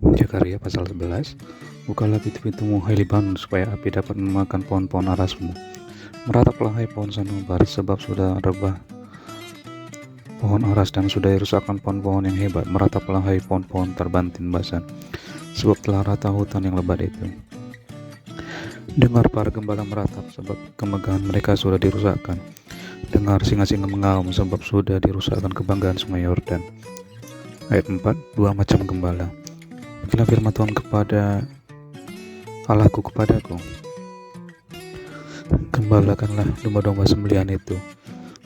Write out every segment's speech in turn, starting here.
Zakaria pasal 11. Bukalah pintu-pintumu hai Libanon, supaya api dapat memakan pohon-pohon arasmu. Merataplah hai pohon sanubari, sebab sudah rebah pohon aras dan sudah dirusakkan pohon-pohon yang hebat. Merataplah hai pohon-pohon terbantin basan, sebab telah rata hutan yang lebat itu. Dengar para gembala meratap, sebab kemegahan mereka sudah dirusakkan. Dengar singa-singa mengaum, sebab sudah dirusakkan kebanggaan sungai Yordan. Ayat 4. Dua macam gembala. Beginilah firman Tuhan kepada Allahku kepadaku, gembalakanlah domba-domba sembelihan itu.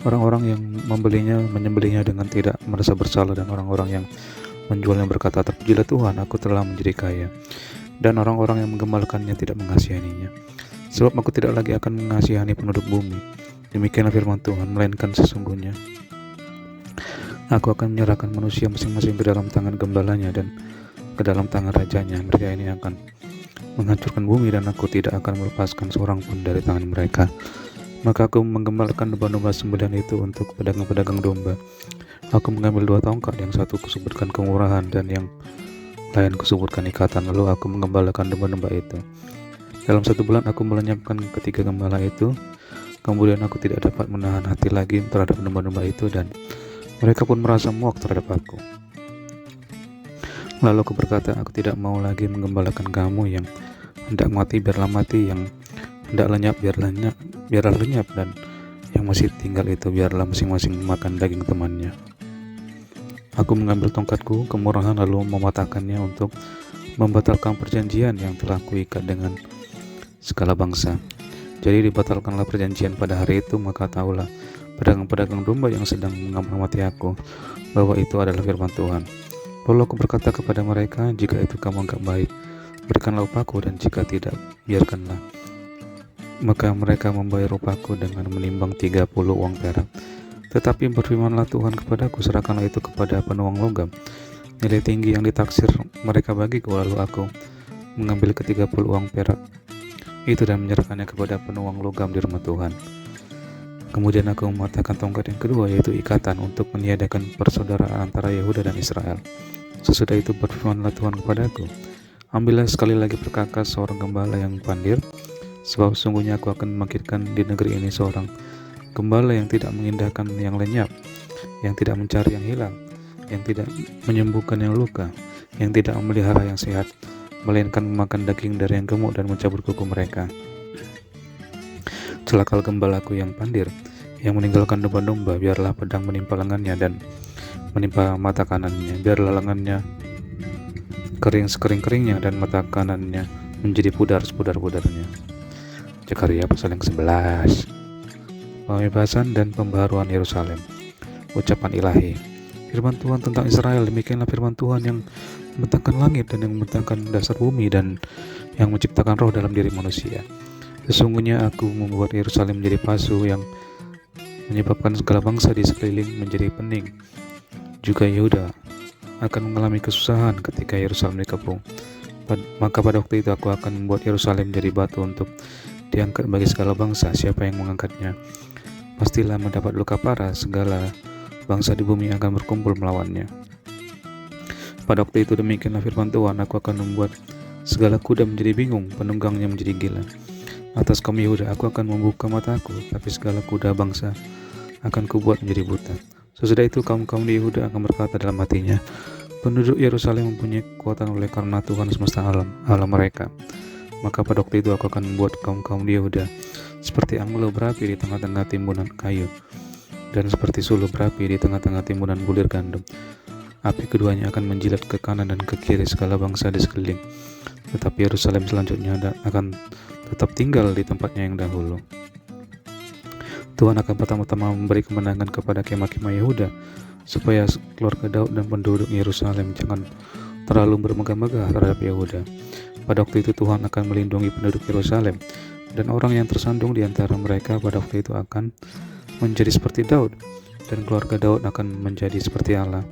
Orang-orang yang menyembelihnya dengan tidak merasa bersalah, dan orang-orang yang menjualnya berkata, terpujilah Tuhan, aku telah menjadi kaya. Dan orang-orang yang menggembalakannya tidak mengasihaninya, sebab aku tidak lagi akan mengasihani penduduk bumi. Demikianlah firman Tuhan, melainkan sesungguhnya aku akan menyerahkan manusia masing-masing ke dalam tangan gembalanya dan ke dalam tangan rajanya. Mereka ini akan menghancurkan bumi, dan aku tidak akan melepaskan seorang pun dari tangan mereka. Maka aku menggembalakan domba-domba sembelihan itu untuk pedagang-pedagang domba. Aku mengambil 2 tongkat, yang satu kusuburkan kemurahan dan yang lain kusuburkan ikatan. Lalu aku menggembalakan domba-domba itu. Dalam 1 bulan aku melenyapkan ketiga gembala itu. Kemudian aku tidak dapat menahan hati lagi terhadap domba-domba itu, dan mereka pun merasa muak terhadap aku. Lalu aku berkata, aku tidak mau lagi menggembalakan kamu. Yang hendak mati biarlah mati, yang hendak lenyap biarlah lenyap, dan yang masih tinggal itu biarlah masing-masing makan daging temannya. Aku mengambil tongkatku kemurahan lalu mematahkannya untuk membatalkan perjanjian yang telah kuikat dengan segala bangsa. Jadi dibatalkanlah perjanjian pada hari itu. Maka tahulah pedagang-pedagang domba yang sedang mengamati aku bahwa itu adalah firman Tuhan. Lalu aku berkata kepada mereka, jika itu kamu anggap baik, berikanlah upahku, dan jika tidak, biarkanlah. Maka mereka membayar upahku dengan menimbang 30 uang perak. Tetapi berfirmanlah Tuhan kepadaku, serahkanlah itu kepada penuang logam, nilai tinggi yang ditaksir mereka bagiku. Lalu aku mengambil ke-30 uang perak itu dan menyerahkannya kepada penuang logam di rumah Tuhan. Kemudian aku mematahkan tongkat yang kedua, yaitu ikatan, untuk meniadakan persaudaraan antara Yehuda dan Israel. Sesudah itu berfirmanlah Tuhan kepadaku, ambillah sekali lagi perkakas seorang gembala yang pandai, sebab sesungguhnya aku akan membangkitkan di negeri ini seorang gembala yang tidak mengindahkan yang lenyap, yang tidak mencari yang hilang, yang tidak menyembuhkan yang luka, yang tidak memelihara yang sehat, melainkan memakan daging dari yang gemuk dan mencabut kuku mereka. Celakalah gembalaku yang pandir, yang meninggalkan domba-domba. Biarlah pedang menimpa lengannya dan menimpa mata kanannya. Biarlah lengannya kering sekering-keringnya dan mata kanannya menjadi pudar sepudar-pudarnya. Zakaria pasal yang 11. Pembebasan dan pembaharuan Yerusalem. Ucapan ilahi. Firman Tuhan tentang Israel. Demikianlah firman Tuhan yang membentangkan langit dan yang membentangkan dasar bumi dan yang menciptakan roh dalam diri manusia. Sesungguhnya aku membuat Yerusalem menjadi pasu yang menyebabkan segala bangsa di sekeliling menjadi pening. Juga Yehuda akan mengalami kesusahan ketika Yerusalem dikepung. Maka pada waktu itu aku akan membuat Yerusalem menjadi batu untuk diangkat bagi segala bangsa. Siapa yang mengangkatnya pastilah mendapat luka parah. Segala bangsa di bumi akan berkumpul melawannya. Pada waktu itu demikianlah firman Tuhan, aku akan membuat segala kuda menjadi bingung, penunggangnya menjadi gila. Atas kaum Yehuda aku akan membuka mataku, tapi segala kuda bangsa akan kubuat menjadi buta. Sesudah itu kaum-kaum di Yehuda akan berkata dalam hatinya, penduduk Yerusalem mempunyai kekuatan oleh karena Tuhan semesta alam, Allah mereka. Maka pada waktu itu aku akan membuat kaum-kaum di Yehuda seperti anglo berapi di tengah-tengah timbunan kayu, dan seperti suluh berapi di tengah-tengah timbunan bulir gandum. Api keduanya akan menjilat ke kanan dan ke kiri segala bangsa di sekeliling. Tetapi Yerusalem selanjutnya akan tetap tinggal di tempatnya yang dahulu. Tuhan akan pertama-tama memberi kemenangan kepada kemah-kemah Yehuda, supaya keluarga Daud dan penduduk Yerusalem jangan terlalu bermegah-megah terhadap Yehuda. Pada waktu itu Tuhan akan melindungi penduduk Yerusalem, dan orang yang tersandung di antara mereka pada waktu itu akan menjadi seperti Daud, dan keluarga Daud akan menjadi seperti Allah,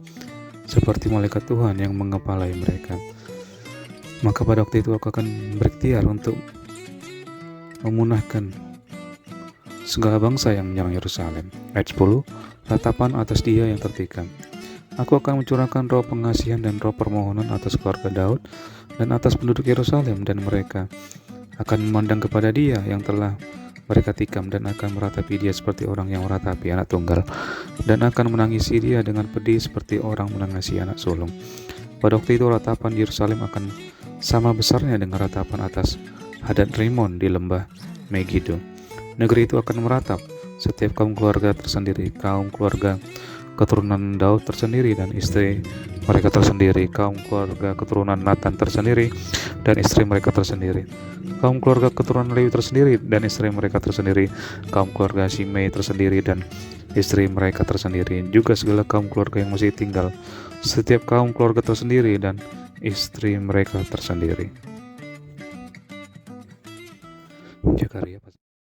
seperti malaikat Tuhan yang mengepalai mereka. Maka pada waktu itu aku akan berikhtiar untuk memunahkan segala bangsa yang menyerang Yerusalem. Ayat 10. Ratapan atas dia yang tertikam. Aku akan mencurahkan roh pengasihan dan roh permohonan atas keluarga Daud dan atas penduduk Yerusalem, dan mereka akan memandang kepada Dia yang telah mereka tikam dan akan meratapi Dia seperti orang yang meratapi anak tunggal, dan akan menangisi Dia dengan pedih seperti orang menangisi anak sulung. Pada waktu itu ratapan di Yerusalem akan sama besarnya dengan ratapan atas Hadad Rimon di lembah Megiddo. Negeri itu akan meratap, setiap kaum keluarga tersendiri, kaum keluarga keturunan Daud tersendiri dan istri mereka tersendiri, kaum keluarga keturunan Nathan tersendiri dan istri mereka tersendiri, kaum keluarga keturunan Lewi tersendiri dan istri mereka tersendiri, kaum keluarga Shimei tersendiri dan istri mereka tersendiri, juga segala kaum keluarga yang masih tinggal, setiap kaum keluarga tersendiri dan istri mereka tersendiri. Jakarta